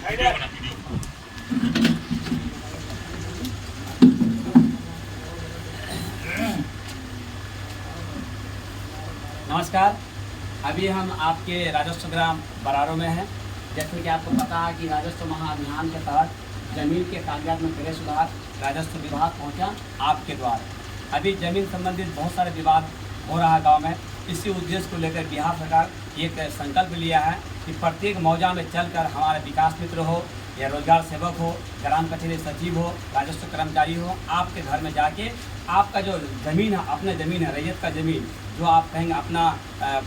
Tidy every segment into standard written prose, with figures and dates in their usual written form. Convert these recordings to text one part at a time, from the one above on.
नमस्कार। अभी हम आपके राजस्व ग्राम बरारो में हैं। जैसे कि आपको पता है कि राजस्व महाअभियान के तहत जमीन के कागजात में करे सुधार राजस्व विभाग पहुंचा आपके द्वार। अभी जमीन संबंधित बहुत सारे विवाद हो रहा है गांव में। इसी उद्देश्य को लेकर बिहार सरकार एक संकल्प लिया है कि प्रत्येक मौजा में चलकर हमारे विकास मित्र हो या रोजगार सेवक हो, ग्राम कचहरी सचिव हो, राजस्व कर्मचारी हो, आपके घर में जाके आपका जो ज़मीन है, अपने ज़मीन है, रैयत का ज़मीन जो आप कहेंगे अपना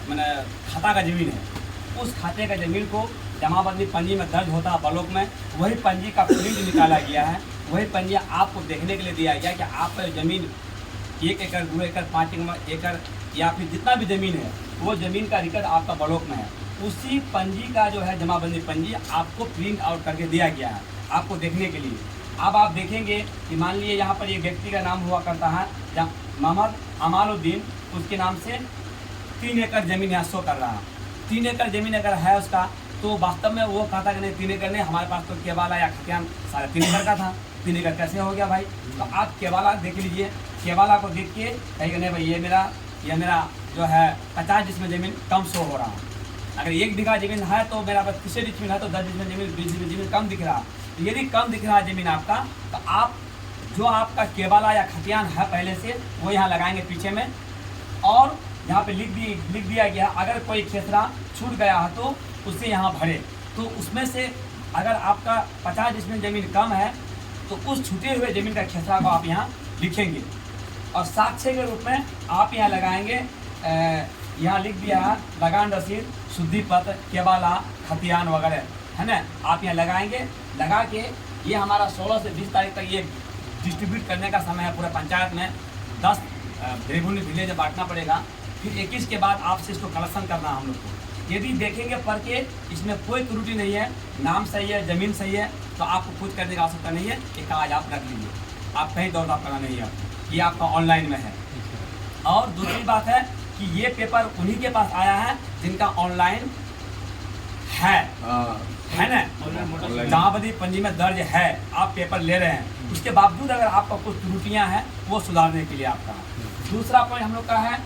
मैंने खाता का ज़मीन है, उस खाते का ज़मीन को जमाबंदी पंजी में दर्ज होता है ब्लॉक में, वही पंजी का प्रिंट निकाला गया है। वही पंजी आपको देखने के लिए दिया गया कि आपका ज़मीन 1 एकड़, 2 एकड़, 5 एकड़ या फिर जितना भी ज़मीन है वो ज़मीन का रिकॉर्ड आपका ब्लॉक में है। उसी पंजी का जो है जमाबंदी पंजी आपको प्रिंट आउट करके दिया गया है आपको देखने के लिए। अब आप देखेंगे कि मान लीजिए यहाँ पर एक व्यक्ति का नाम हुआ करता है मोहम्मद अमालुद्दीन, उसके नाम से 3 एकड़ ज़मीन यहाँ शो कर रहा है। 3 एकड़ ज़मीन अगर है उसका, तो वास्तव में वो कहता कि नहीं 3 एकड़ नहीं, हमारे पास तो केवाला या खतियान 3.5 एकड़ का था। 3 एकड़ कैसे हो गया भाई? तो आप केवाला देख लीजिए, केवाला को देख के कहेंगे नहीं भाई ये मेरा जो है 50 जिसमें ज़मीन कम शो हो रहा है। अगर 1 बीघा ज़मीन है तो मेरा पास 30 ज़मीन है तो 10 ज़मीन 20 ज़मीन कम दिख रहा है। यदि कम दिख रहा है ज़मीन आपका, तो आप जो आपका केवाला या खतियान है पहले से वो यहाँ लगाएंगे पीछे में, और यहाँ पे लिख दिया गया अगर कोई खेसरा छूट गया है तो उससे यहाँ भरे। तो उसमें से अगर आपका 50 जिसमें ज़मीन कम है तो उस छूटे हुए ज़मीन का खेसरा को आप यहाँ लिखेंगे और साक्ष्य के रूप में आप यहाँ लगाएंगे। यहाँ लिख दिया है लगान रसीद, शुद्धि पत्र, केवाला, खतियान वगैरह, है ना। आप यहाँ लगाएंगे। लगा के ये हमारा 16 से 20 तारीख तक ये डिस्ट्रीब्यूट करने का समय है। पूरे पंचायत में 10 रेवेन्यू विलेज बांटना पड़ेगा। फिर 21 के बाद आपसे इसको कलेक्शन करना हम लोग को। यदि देखेंगे पढ़ के इसमें कोई त्रुटि नहीं है, नाम सही है, ज़मीन सही है, तो आपको खुद करने की आवश्यकता नहीं है। ये कागज आप रख लीजिए, आप कहीं दौड़ भाग करना नहीं है, ये आपका ऑनलाइन में है। और दूसरी बात है कि ये पेपर उन्हीं के पास आया है जिनका ऑनलाइन है ना, जमाबंदी पंजी में दर्ज है, आप पेपर ले रहे हैं। उसके बावजूद अगर आपका कुछ त्रुटियां हैं वो सुधारने के लिए आपका। दूसरा पॉइंट हम लोग का है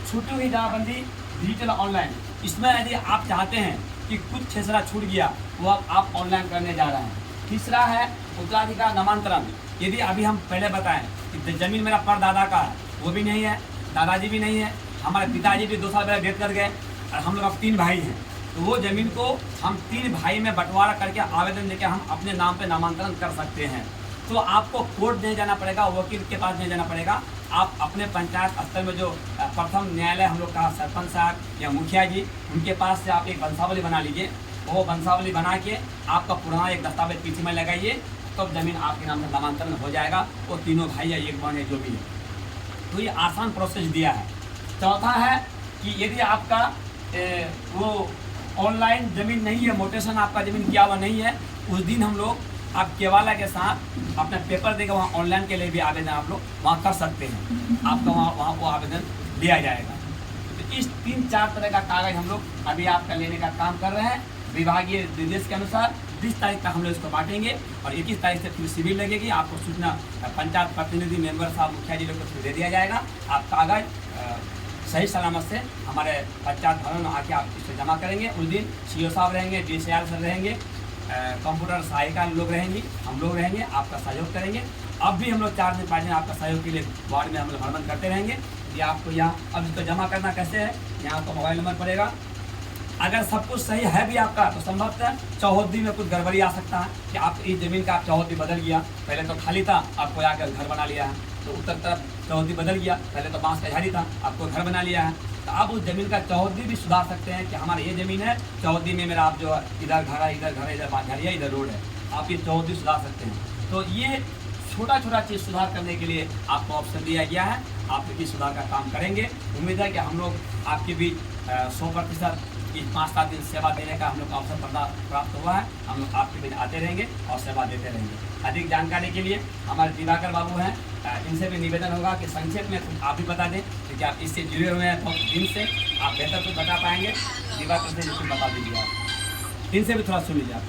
छूटी हुई जमाबंदी डिजिटल ऑनलाइन। इसमें यदि आप चाहते हैं कि कुछ खेसरा छूट गया वो आप ऑनलाइन करने जा रहे हैं। तीसरा है उत्तराधिकार नामांतरण। यदि अभी हम पहले बताएं कि ज़मीन मेरा परदादा का है, वो भी नहीं है, दादाजी भी नहीं है, हमारे पिताजी भी 2 साल पहले डेथ कर गए और हम लोग अब 3 भाई हैं, तो वो ज़मीन को हम 3 भाई में बंटवारा करके आवेदन देकर हम अपने नाम पे नामांतरण कर सकते हैं। तो आपको कोर्ट नहीं जाना पड़ेगा, वकील के पास नहीं जाना पड़ेगा। आप अपने पंचायत स्तर में जो प्रथम न्यायालय हम लोग का सरपंच साहब या मुखिया जी, उनके पास से आप एक वंशावली बना लीजिए। वो वंशावली बना के आपका पुराना एक दस्तावेज पीछे में लगाइए, तब ज़मीन आपके नाम से नामांतरण हो जाएगा। वो तीनों भाई या एक बहन है जो भी है, तो ये आसान प्रोसेस दिया है। चौथा है कि यदि आपका वो ऑनलाइन ज़मीन नहीं है, मोटेशन आपका ज़मीन किया हुआ नहीं है, उस दिन हम लोग आप केवाला के साथ अपना पेपर देकर वहाँ ऑनलाइन के लिए भी आवेदन आप लोग वहाँ कर सकते हैं। आपका वहाँ वो आवेदन दिया जाएगा। तो इस 3-4 तरह का कागज़ हम लोग अभी आपका लेने का काम कर रहे हैं। विभागीय निर्देश के अनुसार 20 तारीख तक हम लोग इसको बांटेंगे और 21 तारीख से फिर शिविर लगेगी। आपको सूचना पंचायत प्रतिनिधि मेंबर साहब, मुखिया जी लोग को दे दिया जाएगा। आप कागज़ सही सलामत से हमारे पंचायत भवन में आके आप इसे जमा करेंगे। उस दिन CO साहब रहेंगे, DCR सर रहेंगे, कंप्यूटर सहायिका लोग रहेंगी, हम लोग रहेंगे, आपका सहयोग करेंगे। अब भी हम लोग 4 दिन 5 दिन आपका सहयोग के लिए वार्ड में हम लोग भ्रमण करते रहेंगे। ये आपको यहाँ अब इसको जमा करना कैसे है, यहाँ आपका मोबाइल नंबर पड़ेगा। अगर सब कुछ सही है भी आपका, तो संभवतः चौहद्दी में कुछ गड़बड़ी आ सकता है कि आप इस ज़मीन का आप चौहद्दी बदल गया। पहले तो खाली था, आपको आकर घर बना लिया है, तो उत्तर तरफ चौहद्दी बदल गया। पहले तो बांस का झाड़ी था, आपको घर बना लिया है। तो आप उस ज़मीन का चौहद्दी भी सुधार सकते हैं कि हमारा ये ज़मीन है, चौहद्दी में मेरा आप जो इधर घर है, इधर बांझाड़िया, इधर रोड है, आप ये चौहद्दी सुधार सकते हैं। तो ये छोटा चीज़ सुधार करने के लिए आपको ऑप्शन दिया गया है। आप इस सुधार का काम करेंगे। उम्मीद है कि हम लोग आपके बीच 100% इस 5-7 दिन सेवा देने का हम लोग का अवसर प्राप्त हुआ है। हम लोग आपके बीच आते रहेंगे और सेवा देते रहेंगे। अधिक जानकारी के लिए हमारे दिवाकर बाबू हैं, इनसे भी निवेदन होगा कि संक्षेप में कुछ आप भी बता दें, क्योंकि आप इससे जुड़े हुए हैं बहुत दिन से, आप बेहतर कुछ बता पाएंगे। दिवाकर से कुछ बता दीजिए, आप इनसे भी थोड़ा सुन लीजिए आप।